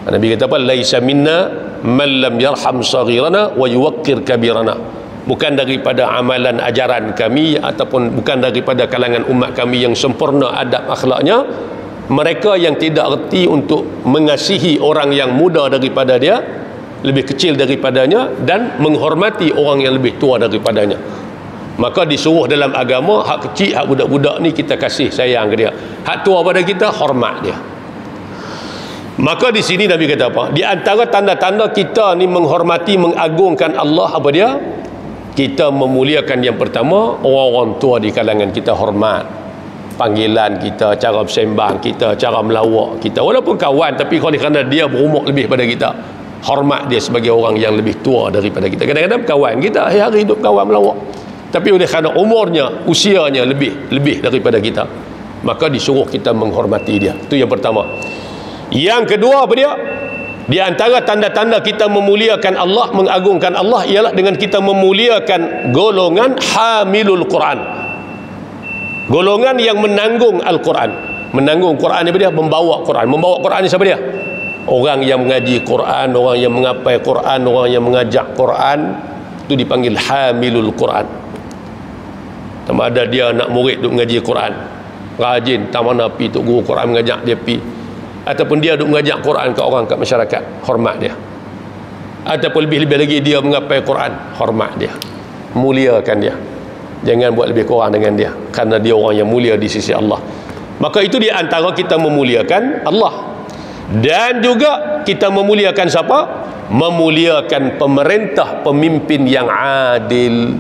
Nabi kata apa? Laisa minna man lam yarham saghirana wa yuwaqqir kabirana. Bukan daripada amalan ajaran kami, ataupun bukan daripada kalangan umat kami yang sempurna adab akhlaknya, mereka yang tidak reti untuk mengasihi orang yang muda daripada dia, lebih kecil daripadanya, dan menghormati orang yang lebih tua daripadanya. Maka disuruh dalam agama, hak kecil, hak budak-budak ni kita kasih sayang ke dia. Hak tua pada kita, hormat dia. Maka di sini Nabi kata apa? Di antara tanda-tanda kita ni menghormati, mengagungkan Allah, apa dia? Kita memuliakan yang pertama orang-orang tua di kalangan kita, hormat. Panggilan kita, cara bersembang kita, cara melawak kita, walaupun kawan, tapi kerana dia berumur lebih pada kita, hormat dia sebagai orang yang lebih tua daripada kita. Kadang-kadang kawan kita hari-hari hidup kawan melawak, tapi oleh kerana umurnya, usianya lebih daripada kita, maka disuruh kita menghormati dia. Itu yang pertama. Yang kedua apa dia? Di antara tanda-tanda kita memuliakan Allah, mengagungkan Allah, ialah dengan kita memuliakan golongan hamilul Quran, golongan yang menanggung Al-Quran. Menanggung Quran ni apa dia? Membawa Quran. Membawa Quran ni siapa dia? Orang yang mengaji Quran, orang yang mengapai Quran, orang yang mengajak Quran, itu dipanggil hamilul Quran. Sama ada dia nak murid duk mengaji Quran, rajin, tak mana pi tok guru Quran mengajak dia pi, ataupun dia duk mengajak Quran ke orang, kat masyarakat, hormat dia. Ataupun lebih-lebih lagi dia mengapai Quran, hormat dia, muliakan dia. Jangan buat lebih kurang dengan dia, kerana dia orang yang mulia di sisi Allah. Maka itu di antara kita memuliakan Allah. Dan juga kita memuliakan siapa? Memuliakan pemerintah, pemimpin yang adil.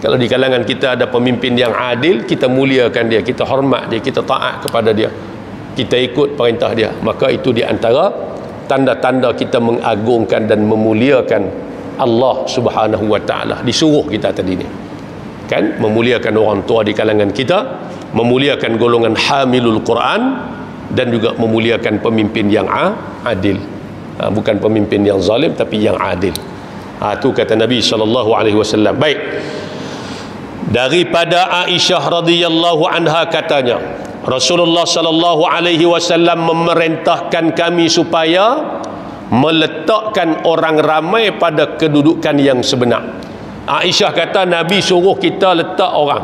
Kalau di kalangan kita ada pemimpin yang adil, kita muliakan dia, kita hormat dia, kita taat kepada dia, kita ikut perintah dia. Maka itu di antara tanda-tanda kita mengagungkan dan memuliakan Allah Subhanahu wa ta'ala. Disuruh kita tadi ni kan, memuliakan orang tua di kalangan kita, memuliakan golongan hamilul Quran, dan juga memuliakan pemimpin yang adil. Bukan pemimpin yang zalim, tapi yang adil. Itu kata Nabi SAW. Baik, daripada Aisyah radhiyallahu anha katanya, Rasulullah sallallahu alaihi wasallam memerintahkan kami supaya meletakkan orang ramai pada kedudukan yang sebenar. Aisyah kata Nabi suruh kita letak orang.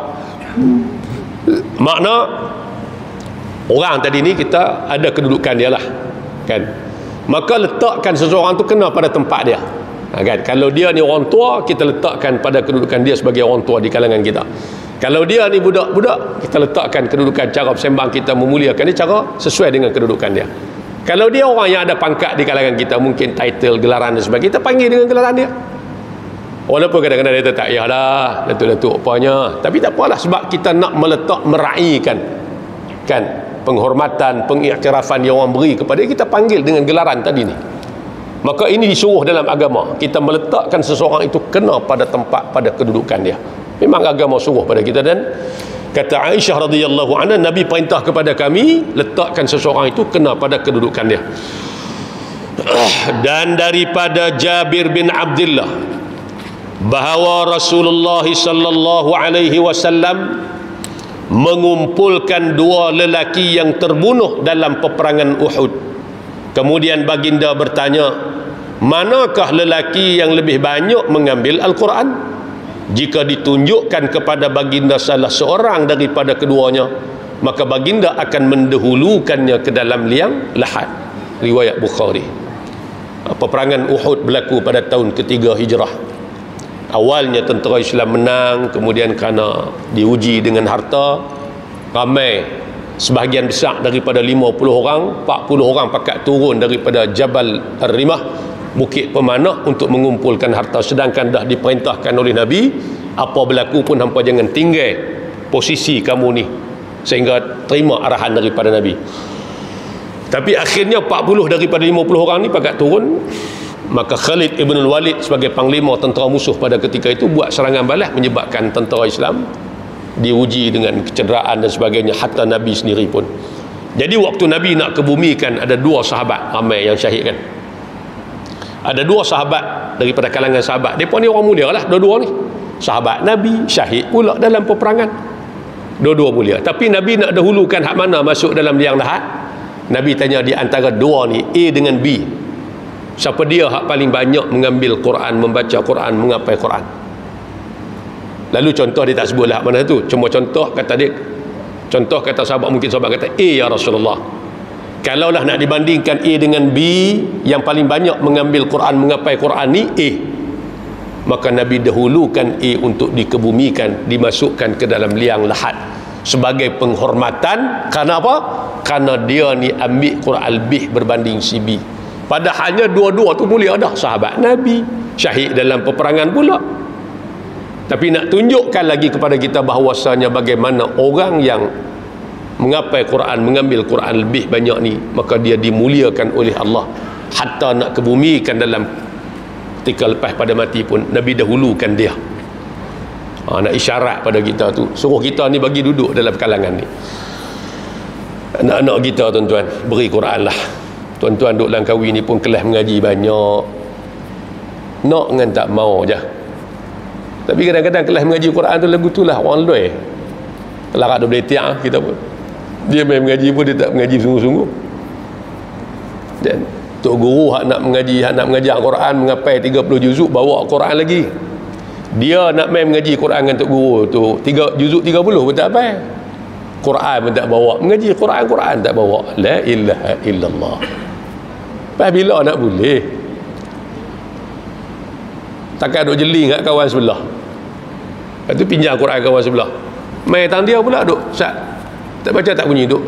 Makna orang tadi ni kita ada kedudukan dia lah kan. Maka letakkan seseorang tu kena pada tempat dia. Kan? Kalau dia ni orang tua, kita letakkan pada kedudukan dia sebagai orang tua di kalangan kita. Kalau dia ni budak-budak, kita letakkan kedudukan cara bersembang kita, memuliakan dia cara sesuai dengan kedudukan dia. Kalau dia orang yang ada pangkat di kalangan kita, mungkin title, gelaran dan sebagainya, kita panggil dengan gelaran dia. Walaupun kadang-kadang dia tak payah dah, datuk-datuk apanya, tapi tak apalah, sebab kita nak meletak, meraihkan kan penghormatan, pengiktirafan yang orang beri kepada dia, kita panggil dengan gelaran tadi ni. Maka ini disuruh dalam agama, kita meletakkan seseorang itu kena pada tempat, pada kedudukan dia. Memang agama suruh pada kita. Dan kata Aisyah radhiyallahu anha, Nabi perintah kepada kami letakkan seseorang itu kena pada kedudukan dia. Dan daripada Jabir bin Abdullah bahawa Rasulullah sallallahu alaihi wasallam mengumpulkan dua lelaki yang terbunuh dalam peperangan Uhud. Kemudian baginda bertanya, manakah lelaki yang lebih banyak mengambil Al-Quran? Jika ditunjukkan kepada baginda salah seorang daripada keduanya, maka baginda akan mendahulukannya ke dalam liang lahat. Riwayat Bukhari. Peperangan Uhud berlaku pada tahun ketiga Hijrah. Awalnya tentera Islam menang, kemudian kerana diuji dengan harta, ramai, sebahagian besar daripada 50 orang, 40 orang pakat turun daripada Jabal Ar-Rimah, bukit pemanah, untuk mengumpulkan harta. Sedangkan dah diperintahkan oleh Nabi, apa berlaku pun hampa jangan tinggal posisi kamu ni, sehingga terima arahan daripada Nabi. Tapi akhirnya 40 daripada 50 orang ni pakat turun. Maka Khalid ibn al-Walid sebagai panglima tentera musuh pada ketika itu buat serangan balas, menyebabkan tentera Islam diuji dengan kecederaan dan sebagainya, hatta Nabi sendiri pun. Jadi waktu Nabi nak kebumikan, ada dua sahabat ramai yang syahid kan. Ada dua sahabat daripada kalangan sahabat, mereka ni orang mulia lah, dua-dua ni sahabat Nabi, syahid pula dalam peperangan, dua-dua mulia. Tapi Nabi nak dahulukan hak mana masuk dalam liang lahat. Nabi tanya di antara dua ni, A dengan B, siapa dia hak paling banyak mengambil Quran, membaca Quran, mengapai Quran. Lalu contoh dia tak sebut lah mana tu, cuma contoh kata dia, contoh kata sahabat, mungkin sahabat kata A ya Rasulullah. Kalaulah nak dibandingkan A dengan B, yang paling banyak mengambil Quran, mengapai Quran ni A, maka Nabi dahulukan A untuk dikebumikan, dimasukkan ke dalam liang lahat sebagai penghormatan. Kerana apa? Kerana dia ni ambil Quran lebih berbanding si B. Padahalnya dua-dua tu mulia dah, sahabat Nabi, syahid dalam peperangan pula. Tapi nak tunjukkan lagi kepada kita bahawasanya bagaimana orang yang mengapai Quran, mengambil Quran lebih banyak ni, maka dia dimuliakan oleh Allah. Hatta nak kebumikan dalam ketika lepas pada mati pun, Nabi dahulukan dia. Nak isyarat pada kita tu, suruh kita ni bagi duduk dalam kalangan ni. Anak-anak kita tuan-tuan, beri Quran lah. Tuan-tuan duduk dalam kahwin ni pun kelas mengaji banyak, nak dengan tak mau je. Tapi kadang-kadang kelas mengaji Quran tu lagu tu lah orang loi. Kelarak dia boleh tiak kita pun. Dia main mengaji pun dia tak mengaji sungguh-sungguh. Dan tok guru hak nak mengaji, hak nak mengajar Quran, mengapai 30 juzuk, bawa Quran lagi. Dia nak main mengaji Quran dengan tok guru tu 3 juzuk 30 pun tak apa. Quran pun tak bawa. Mengaji Quran tak bawa. La ilaha illallah. Lepas bila nak boleh? Takkan duk jeling kat kawan sebelah. Lepas tu pinjam Quran kawan sebelah. Main tang dia pula duk sat. Tak baca tak bunyi duk.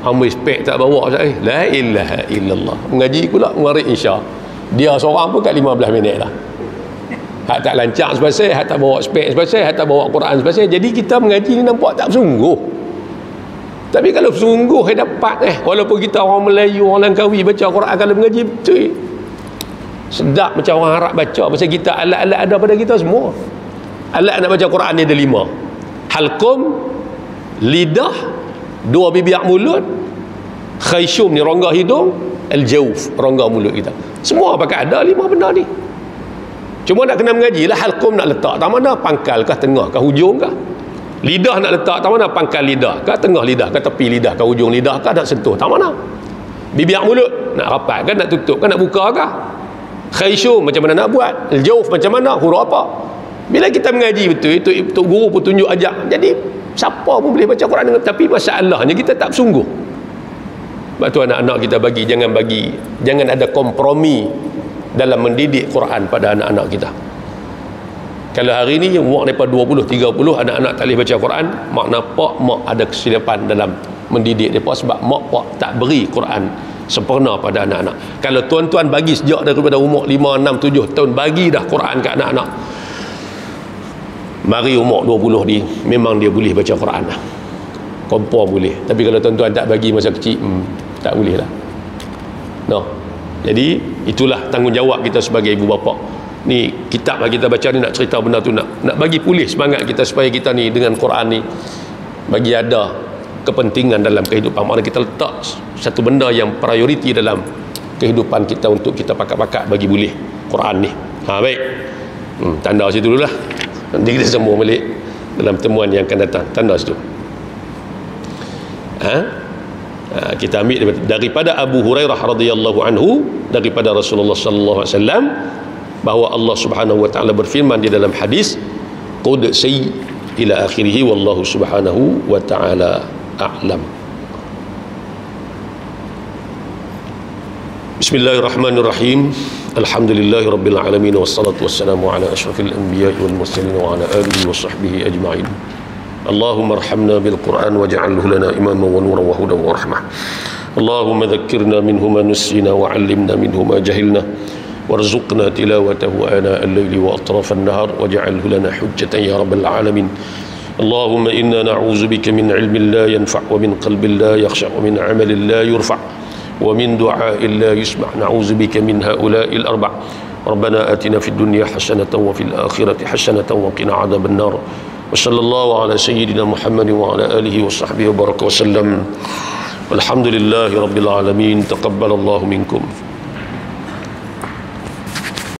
Ambil spek tak bawa sat. La ilaha illallah. Mengaji pula mengarik insya. Dia seorang pun kat 15 minit dah. Hak tak lancar sebasai, hak tak bawa spek sebasai, hak tak bawa Quran sebasai. Jadi kita mengaji ni nampak tak bersungguh. Tapi kalau bersungguh dapat walaupun kita orang Melayu, orang Langkawi baca Quran, kalau mengaji betul. sedap macam orang Arab baca. Pasal kita alat-alat ada pada kita semua. Alat nak baca Quran ni ada 5. Halqum, lidah, 2 bibir mulut, khayshum ni rongga hidung, al-jawf rongga mulut kita. Semua pakai ada 5 benda ni. Cuma nak kena mengaji lah. Halqum nak letak tak mana, pangkal kah, tengah kah, hujung kah. Lidah nak letak tak mana, pangkal lidah kah, tengah lidah kah, tepi lidah kah, hujung lidah kah, nak sentuh tak mana. Bibir mulut nak rapat kah, nak tutup kah, nak buka kah. Khayshum macam mana nak buat, al-jawf macam mana, huruf apa. Bila kita mengaji betul, itu guru pun tunjuk ajak. Jadi siapa pun boleh baca Quran dengan, tapi masalahnya kita tak bersungguh. Sebab tu anak-anak kita jangan ada kompromi dalam mendidik Quran pada anak-anak kita. Kalau hari ni umur daripada 20-30 anak-anak tak boleh baca Quran, mak nampak mak ada kesilapan dalam mendidik mereka, sebab mak pak tak beri Quran sempurna pada anak-anak. Kalau tuan-tuan bagi sejak daripada umur 5, 6, 7 tahun, bagi dah Quran ke anak-anak, mari umur 20 ni memang dia boleh baca Quran lah, kompor boleh. Tapi kalau tuan-tuan tak bagi masa kecil, tak boleh lah. No. Jadi itulah tanggungjawab kita sebagai ibu bapa. Ni kitab yang kita baca ni nak cerita benda tu, nak bagi pulih semangat kita supaya kita ni dengan Quran ni bagi ada kepentingan dalam kehidupan. Maknanya kita letak satu benda yang prioriti dalam kehidupan kita untuk kita pakat-pakat bagi boleh Quran ni. Baik. Tanda situ dululah. Nanti kita sambung balik dalam temuan yang akan datang. Tanda situ. Kita ambil daripada Abu Hurairah radhiyallahu anhu, daripada Rasulullah sallallahu alaihi wasallam, bahawa Allah Subhanahu wa taala berfirman di dalam hadis qudsi ila akhirih, wallahu subhanahu wa taala a'lam. Bismillahirrahmanirrahim. Alhamdulillahi rabbil alamin, wassalatu wassalamu ala asyrafil anbiya'i wal mursalin wa ala alihi wa sahbihi ajma'in. Allahumma arhamna bil Qur'an waj'alhu lana imaman wa nuran wa hudan wa rahmah. Allahumma dhakkirna minhu ma nusina wa 'allimna minhu ma jahilna warzuqna tilawatahu ana al-layli wa atraf an-nahar waj'alhu lana hujjatan ya rabbal alamin. Allahumma inna na'udzu bika min 'ilmin la yanfa' wa min qalbin la yakhsha' wa min 'amalin la yurfa' wa min du'a'in la yusma'. Na'udzu bika min ha'ula'il arba'. Rabbana atina fid dunya hasanatan wa fil akhirati hasanatan wa qina 'adzaban nar. Wa sallallahu ala sayyidina Muhammad wa ala alihi wa sahbihi wa baraka wa sallam. Walhamdulillahi rabbil alamin. Taqabbalallahu minkum.